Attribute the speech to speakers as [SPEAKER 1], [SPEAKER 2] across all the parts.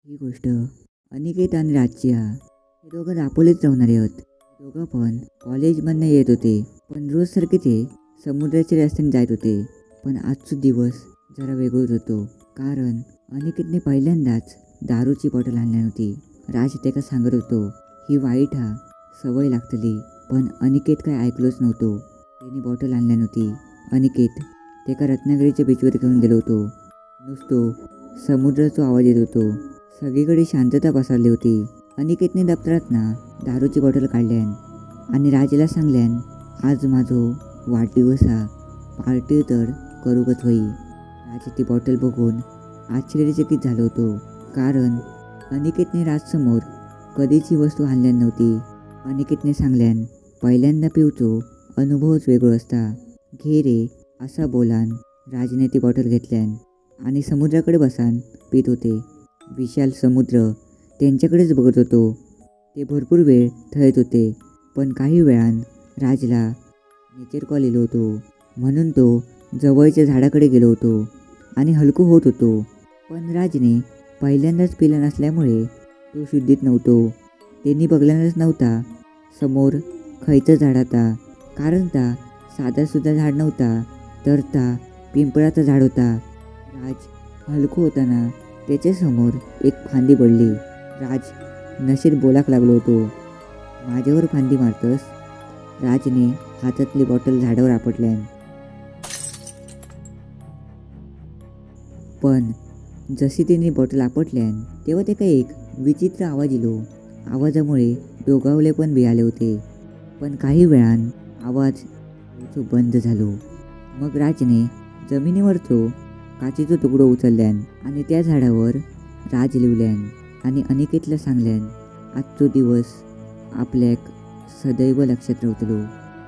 [SPEAKER 1] ही गोष्ट अनिकेत आणि राजच्या हे दोघं दापोलीत राहणारे आहेत. दोघं पण कॉलेजमधनं येत होते, पण रोजसारखे ते समुद्राच्या रस्त्याने जात होते. पण आजचा दिवस जरा वेगळंच होतो, कारण अनिकेतने पहिल्यांदाच दारूची बॉटल आणली नव्हती. राज त्याला सांगत होतो ही वाईट हा सवय लागतली, पण अनिकेत काय ऐकलोच नव्हतो. त्यांनी बॉटल आणली नव्हती. अनिकेत त्याका रत्नागिरीच्या बीचवर घेऊन गेलो होतो. नुसतो समुद्राचा आवाज येत होतो. सगळीकडे शांतता पसरली होती. अनिकेतने दप्तरातनं दारूची बॉटल काढल्यान आणि राजाला सांगल्यान आज माझो वाढदिवस हा, पार्टी तर करूकच होई. राज ती बॉटल बघून आश्चर्यचकित झालो होतो, कारण अनिकेतने राजसमोर कधीच ही वस्तू आणल्या नव्हती. अनिकेतने सांगल्यान पहिल्यांदा पिवचो अनुभवच वेगळा असता. घे रे असा बोलान राजने ती बॉटल घेतल्यान आणि समुद्राकडे बसान पित होते. विशाल समुद्र त्यांच्याकडेच बघत होतो. ते भरपूर वेळ थळत होते, पण काही वेळान राजला नेचर कॉल येलो होतो, म्हणून तो जवळच्या झाडाकडे गेलो होतो आणि हलकू होत होतो. पण राजने पहिल्यांदाच पिला नसल्यामुळे तो शुद्धीत नव्हतो. त्यांनी बघल्यानंच नव्हता समोर खयचं झाड होता, कारण ता साधासुद्धा झाड नव्हता, तर ता पिंपळाचं झाड होता. राज हलकू होताना त्याच्यासमोर एक फांदी पडली. राज नशेत बोलाक लागलो होतो, माझ्यावर फांदी मारतस. राजने हातातली बॉटल झाडावर आपटल्यान, पण जशी तिने बॉटल आपटल्यान तेव्हा ते काही एक विचित्र आवाज येलो. आवाजामुळे दोघावले पण भियाले होते, पण काही वेळान आवाज बंद झालो. मग राजने जमिनीवरचो काचेचो तुकडो उचलल्यान आणि त्या झाडावर राज लिवल्यान आणि अनिकेतला सांगल्यान आजचो दिवस आपल्याक सदैव लक्षात राहतलो.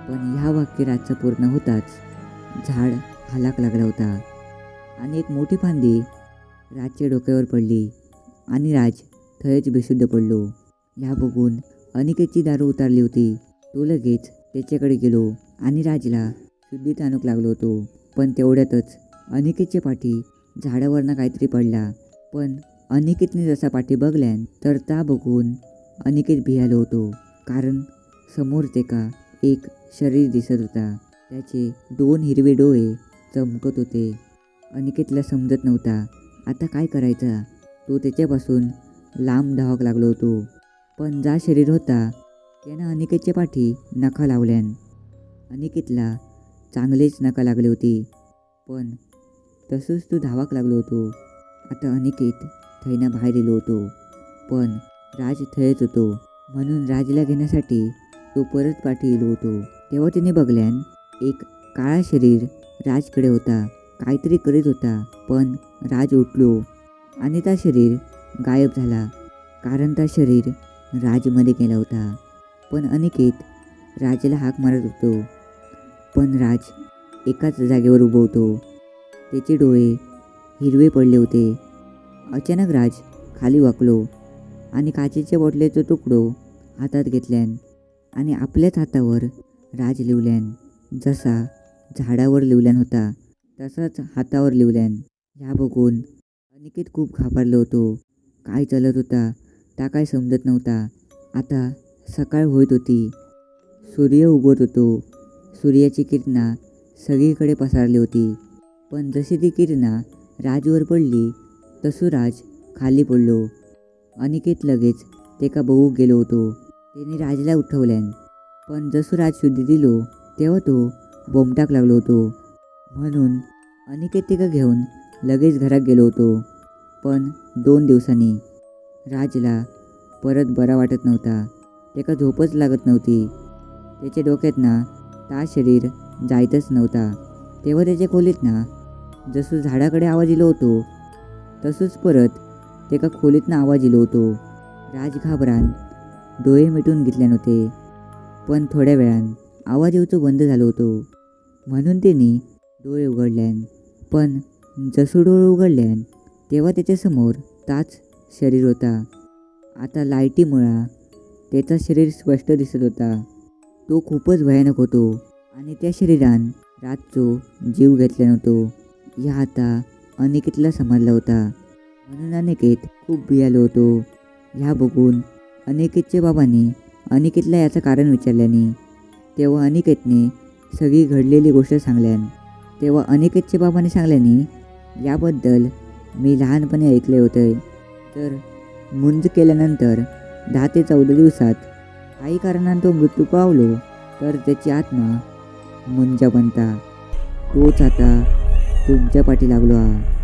[SPEAKER 1] पण ह्या वाक्य राजचा पूर्ण होताच झाड हालाक लागला होता आणि एक मोठी फांदी राजच्या डोक्यावर पडली आणि राज थयच बेशुद्ध पडलो. ह्या बघून अनिकेतची दारू उतारली होती. तो लगेच त्याच्याकडे गेलो आणि राजला शुद्धीत आणूक लागलो होतो. पण तेवढ्यातच अनिकेतच्या पाठी झाडावरनं काहीतरी पडला. पण अनिकेतने जसा पाठी बघल्यान तर ता बघून अनिकेत भियालो होतो, कारण समोर त्याका एक शरीर दिसत होता. त्याचे 2 हिरवे डोळे चमकत होते. अनिकेतला समजत नव्हता आता काय करायचा. तो त्याच्यापासून लांब धावाक लागलो होतो. पण जा शरीर होता त्यानं अनिकेतच्या पाठी नखा लावल्यान अनिकेतला चांगलेच नखा लागले होती. पण तसंच तो धावाक लागलो होतो. आता अनिकेत थैना बाहेर येलो होतो, पण राज थयच होतो, म्हणून राजला घेण्यासाठी तो परत पाठी येलो होतो. तेव्हा तिने बघल्यान एक काळा शरीर राजकडे होता, काहीतरी करीत होता. पण राज उठलो आणि त्या शरीर गायब झाला, कारण त्या शरीर राजमध्ये गेला होता. पण अनिकेत राजला हाक मारत होतो, पण राज एकाच जागेवर उभं होतो. त्याचे डोळे हिरवे पडले होते. अचानक राज खाली वाकलो आणि काचेच्या बॉटलेचा तुकडो हातात घेतल्यान आणि आपल्याच हातावर राज लिवल्यान. जसा झाडावर लिवल्यान होता तसाच हातावर लिवल्यान. ह्या बघून अनिकेत खूप घाबरलो होतो. काय चालत होता ता काय समजत नव्हता. आता सकाळ होत होती. सूर्य उगवत होतो. सूर्याची किरणा सगळीकडे पसरली होती. पण जशी ती किरणा राजवर पडली तसं राज खाली पडलो. अनिकेत लगेच त्याका बघू गेलो होतो. त्याने राजला उठवल्यान, पण जसं राज शुद्धी दिलो तेव्हा तो बोंबटाक लागलो होतो. म्हणून अनिकेत त्याका घेऊन लगेच घरात गेलो होतो. पण 2 दिवसांनी राजला परत बरा वाटत नव्हता. त्याका झोपच लागत नव्हती. त्याच्या डोक्यातना ता शरीर जायतच नव्हता. तेव्हा त्याच्या खोलीतना जसं झाडाकडे आवाज येलो होतो तसंच परत त्याका खोलीतनं आवाज येलो होतो. राज घाबरान डोळे मिटून घेतल्यान होते, पण थोड्या वेळान आवाज येऊचो बंद झालो होतो, म्हणून त्यांनी डोळे उघडल्यान. पण जसं डोळे उघडल्यान तेव्हा त्याच्यासमोर ताच शरीर होता. आता लाईटीमुळा त्याचा शरीर स्पष्ट दिसत होता. तो खूपच भयानक होतो आणि त्या शरीरान राजचो जीव घेतला नव्हतो. ह्या आता अनिकेतला समजला होता. म्हणून अनिकेत खूप भियालो होतो. ह्या बघून अनिकेतच्या बाबांनी अनिकेतला याचं कारण विचारल्याने तेव्हा अनिकेतने सगळी घडलेली गोष्ट सांगल्यान. तेव्हा अनिकेतच्या बाबांनी सांगल्याने याबद्दल मी लहानपणी ऐकले होते. तर मुंज केल्यानंतर 10 ते 14 दिवसात काही कारणाने तो मृत्यू पावलो तर त्याची आत्मा मुंजा बनता. तोच आता तुमच्या पाठी लागलो हा.